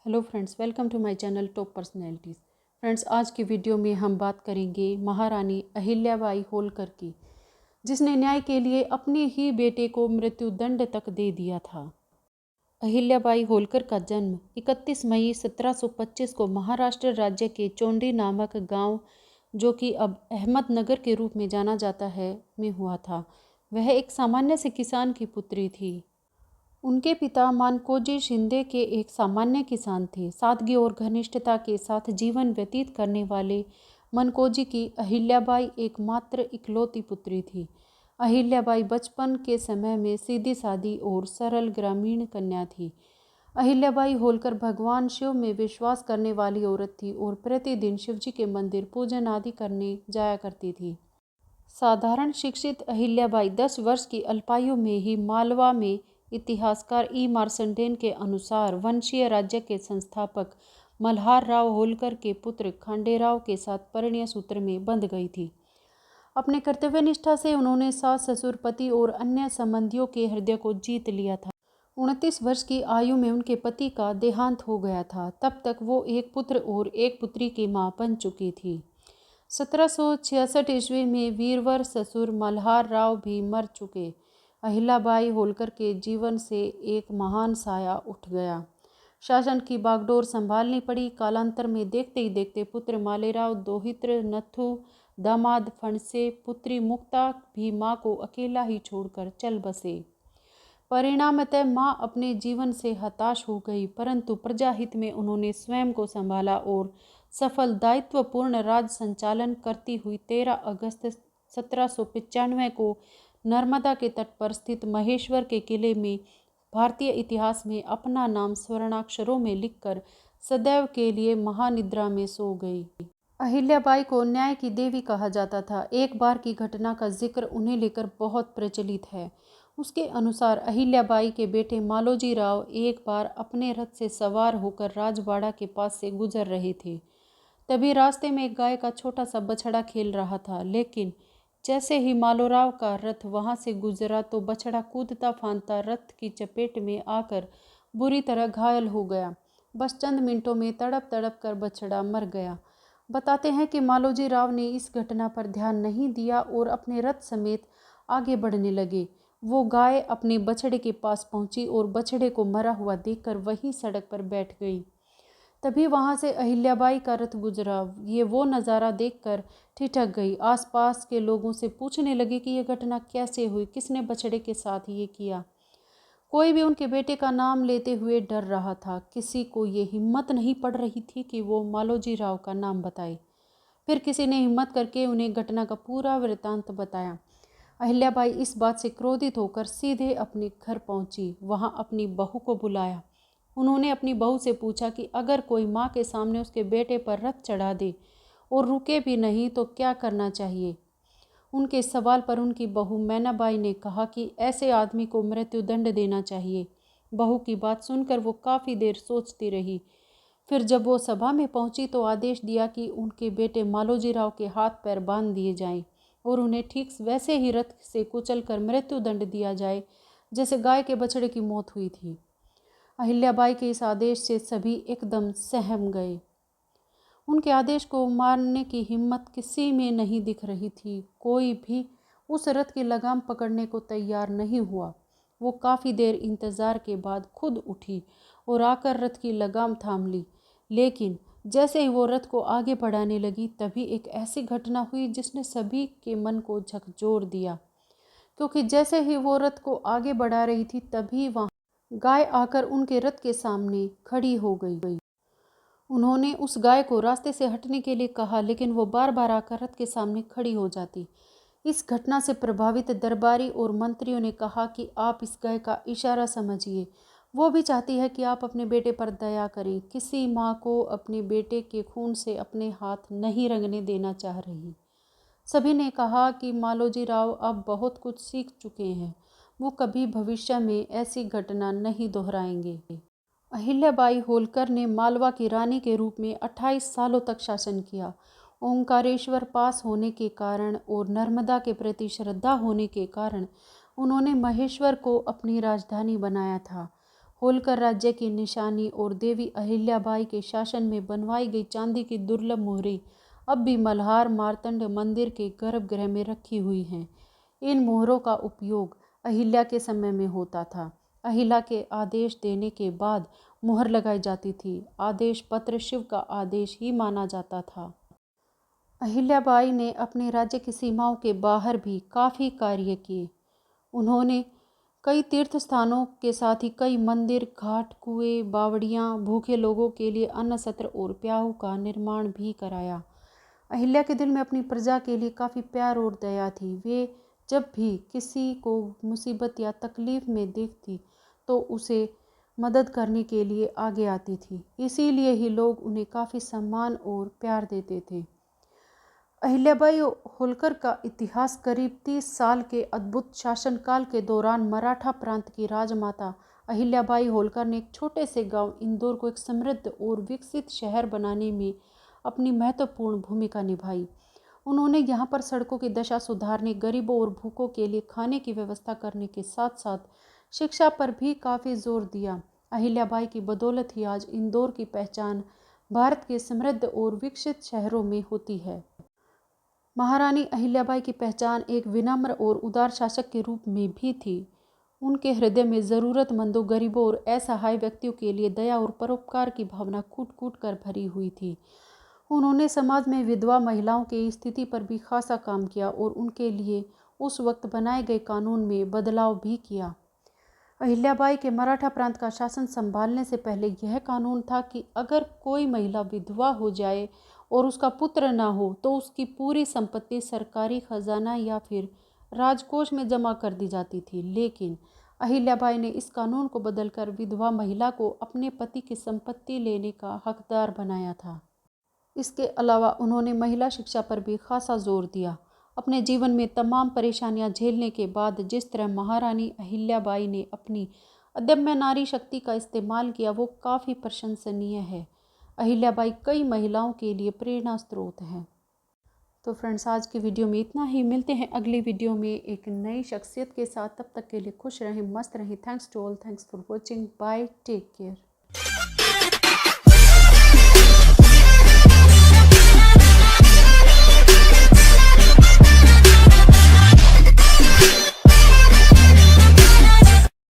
Hello friends, welcome to my channel top personalities. Friends, आज की video में हम बात करेंगे महारानी अहिल्याबाई होलकर की, जिसने न्याय के लिए अपने ही बेटे को मृत्युदंड तक दे दिया था। अहिल्याबाई होलकर का जन्म 31 मई 1725 को महाराष्ट्र राज्य के चोंडी नामक गांव, जो कि अब अहमदनगर के रूप में जाना जाता है, में हुआ था। वह एक सामान्य से किसान की पुत्री थी। उनके पिता मानकोजी शिंदे के एक सामान्य किसान थे। सादगी और घनिष्ठता के साथ जीवन व्यतीत करने वाले मनकोजी की अहिल्याबाई एकमात्र इकलौती पुत्री थी। अहिल्याबाई बचपन के समय में सीधी सादी और सरल ग्रामीण कन्या थी। अहिल्याबाई होलकर भगवान शिव में विश्वास करने वाली औरत थी और प्रतिदिन शिवजी के मंदिर पूजन आदि करने जाया करती थी। साधारण शिक्षित अहिल्याबाई 10 वर्ष की अल्पायु में ही मालवा में इतिहासकार ई मार्संडेन के अनुसार वंशीय राज्य के संस्थापक मल्हार राव होलकर के पुत्र खांडेराव के साथ परिणय सूत्र में बंध गई थी। अपने कर्तव्यनिष्ठा से उन्होंने सास, ससुर, पति और अन्य संबंधियों के हृदय को जीत लिया था। 29 वर्ष की आयु में उनके पति का देहांत हो गया था। तब तक वो एक पुत्र और एक पुत्री की मां बन चुकी थी। 1766 ईस्वी में वीरवर ससुर मल्हार राव भी मर चुके। अहिल्याबाई होलकर के जीवन से एक महान साया उठ गया। शासन की बागडोर संभालनी पड़ी। कालांतर में देखते ही देखते पुत्र मालेराव, दोहित्र नथु, दामाद फणसे, पुत्री मुक्ता भी माँ को अकेला ही छोड़कर चल बसे। परिणामतः माँ अपने जीवन से हताश हो गई, परंतु प्रजाहित में उन्होंने स्वयं को संभाला और सफल दायित्वपूर्ण राज संचालन करती हुई 13 अगस्त 1795 को नर्मदा के तट पर स्थित महेश्वर के किले में भारतीय इतिहास में अपना नाम स्वर्णाक्षरों में लिखकर सदैव के लिए महानिद्रा में सो गई। अहिल्याबाई को न्याय की देवी कहा जाता था। एक बार की घटना का जिक्र उन्हें लेकर बहुत प्रचलित है। उसके अनुसार अहिल्याबाई के बेटे मालोजी राव एक बार अपने रथ से सवार होकर राजवाड़ा के पास से गुजर रहे थे। तभी रास्ते में एक गाय का छोटा सा बछड़ा खेल रहा था, लेकिन जैसे ही मालोराव का रथ वहां से गुजरा तो बछड़ा कूदता फांदता रथ की चपेट में आकर बुरी तरह घायल हो गया। बस चंद मिनटों में तड़प तड़प कर बछड़ा मर गया। बताते हैं कि मालोजी राव ने इस घटना पर ध्यान नहीं दिया और अपने रथ समेत आगे बढ़ने लगे। वो गाय अपने बछड़े के पास पहुंची और बछड़े को मरा हुआ देखकर वहीं सड़क पर बैठ गई। तभी वहां से अहिल्याबाई का रथ गुजरा। ये वो नज़ारा देखकर ठिठक गई। आसपास के लोगों से पूछने लगी कि यह घटना कैसे हुई, किसने बछड़े के साथ ये किया। कोई भी उनके बेटे का नाम लेते हुए डर रहा था। किसी को ये हिम्मत नहीं पड़ रही थी कि वो मालोजी राव का नाम बताए। फिर किसी ने हिम्मत करके उन्हें घटना का पूरा वृतांत बताया। अहिल्याबाई इस बात से क्रोधित होकर सीधे अपने घर पहुंची। वहां अपनी बहू को बुलाया। उन्होंने अपनी बहू से पूछा कि अगर कोई माँ के सामने उसके बेटे पर रथ चढ़ा दे और रुके भी नहीं तो क्या करना चाहिए। उनके सवाल पर उनकी बहू मैनाबाई ने कहा कि ऐसे आदमी को मृत्युदंड देना चाहिए। बहू की बात सुनकर वो काफ़ी देर सोचती रही। फिर जब वो सभा में पहुंची तो आदेश दिया कि उनके बेटे मालोजी राव के हाथ पैर बांध दिए जाएं और उन्हें ठीक वैसे ही रथ से कुचलकर मृत्युदंड दिया जाए जैसे गाय के बछड़े की मौत हुई थी। अहिल्याबाई के इस आदेश से सभी एकदम सहम गए। उनके आदेश को मानने की हिम्मत किसी में नहीं दिख रही थी। कोई भी उस रथ की लगाम पकड़ने को तैयार नहीं हुआ। वो काफ़ी देर इंतज़ार के बाद खुद उठी और आकर रथ की लगाम थाम ली। लेकिन जैसे ही वो रथ को आगे बढ़ाने लगी तभी एक ऐसी घटना हुई जिसने सभी के मन को झकझोर दिया। क्योंकि जैसे ही वो रथ को आगे बढ़ा रही थी तभी वहाँ गाय आकर उनके रथ के सामने खड़ी हो गई। उन्होंने उस गाय को रास्ते से हटने के लिए कहा, लेकिन वो बार बार आकर रथ के सामने खड़ी हो जाती। इस घटना से प्रभावित दरबारी और मंत्रियों ने कहा कि आप इस गाय का इशारा समझिए। वो भी चाहती है कि आप अपने बेटे पर दया करें। किसी माँ को अपने बेटे के खून से अपने हाथ नहीं रंगने देना चाह रही। सभी ने कहा कि मालोजी राव अब बहुत कुछ सीख चुके हैं। वो कभी भविष्य में ऐसी घटना नहीं दोहराएंगे। अहिल्याबाई होलकर ने मालवा की रानी के रूप में 28 सालों तक शासन किया। ओंकारेश्वर पास होने के कारण और नर्मदा के प्रति श्रद्धा होने के कारण उन्होंने महेश्वर को अपनी राजधानी बनाया था। होलकर राज्य की निशानी और देवी अहिल्याबाई के शासन में बनवाई गई चांदी की दुर्लभ मोहरें अब भी मल्हार मार्तंड मंदिर के गर्भगृह में रखी हुई हैं। इन मोहरों का उपयोग अहिल्या के समय में होता था। अहिल्या के आदेश देने के बाद मुहर लगाई जाती थी। आदेश पत्र शिव का आदेश ही माना जाता था। अहिल्याबाई ने अपने राज्य की सीमाओं के बाहर भी काफ़ी कार्य किए। उन्होंने कई तीर्थ स्थानों के साथ ही कई मंदिर, घाट, कुएं, बावड़ियाँ, भूखे लोगों के लिए अन्न सत्र और प्याऊ का निर्माण भी कराया। अहिल्या के दिल में अपनी प्रजा के लिए काफ़ी प्यार और दया थी। वे जब भी किसी को मुसीबत या तकलीफ़ में देखती तो उसे मदद करने के लिए आगे आती थी। इसीलिए ही लोग उन्हें काफ़ी सम्मान और प्यार देते थे। अहिल्याबाई होलकर का इतिहास करीब 30 साल के अद्भुत शासनकाल के दौरान मराठा प्रांत की राजमाता अहिल्याबाई होलकर ने एक छोटे से गांव इंदौर को एक समृद्ध और विकसित शहर बनाने में अपनी महत्वपूर्ण भूमिका निभाई। उन्होंने यहाँ पर सड़कों की दशा सुधारने, गरीबों और भूखों के लिए खाने की व्यवस्था करने के साथ साथ शिक्षा पर भी काफ़ी जोर दिया। अहिल्याबाई की बदौलत ही आज इंदौर की पहचान भारत के समृद्ध और विकसित शहरों में होती है। महारानी अहिल्याबाई की पहचान एक विनम्र और उदार शासक के रूप में भी थी। उनके हृदय में ज़रूरतमंदों, गरीबों और असहाय व्यक्तियों के लिए दया और परोपकार की भावना कूट कूट कर भरी हुई थी। उन्होंने समाज में विधवा महिलाओं की स्थिति पर भी खासा काम किया और उनके लिए उस वक्त बनाए गए कानून में बदलाव भी किया। अहिल्याबाई के मराठा प्रांत का शासन संभालने से पहले यह कानून था कि अगर कोई महिला विधवा हो जाए और उसका पुत्र ना हो तो उसकी पूरी संपत्ति सरकारी खजाना या फिर राजकोष में जमा कर दी जाती थी। लेकिन अहिल्याबाई ने इस कानून को बदलकर विधवा महिला को अपने पति की संपत्ति लेने का हकदार बनाया था। इसके अलावा उन्होंने महिला शिक्षा पर भी खासा जोर दिया। अपने जीवन में तमाम परेशानियां झेलने के बाद जिस तरह महारानी अहिल्याबाई ने अपनी अदम्य नारी शक्ति का इस्तेमाल किया वो काफ़ी प्रशंसनीय है। अहिल्याबाई कई महिलाओं के लिए प्रेरणा स्रोत हैं। तो फ्रेंड्स, आज की वीडियो में इतना ही। मिलते हैं अगली वीडियो में एक नई शख्सियत के साथ। तब तक के लिए खुश रहें, मस्त रहें। Thanks to all, thanks for watching, bye, take care.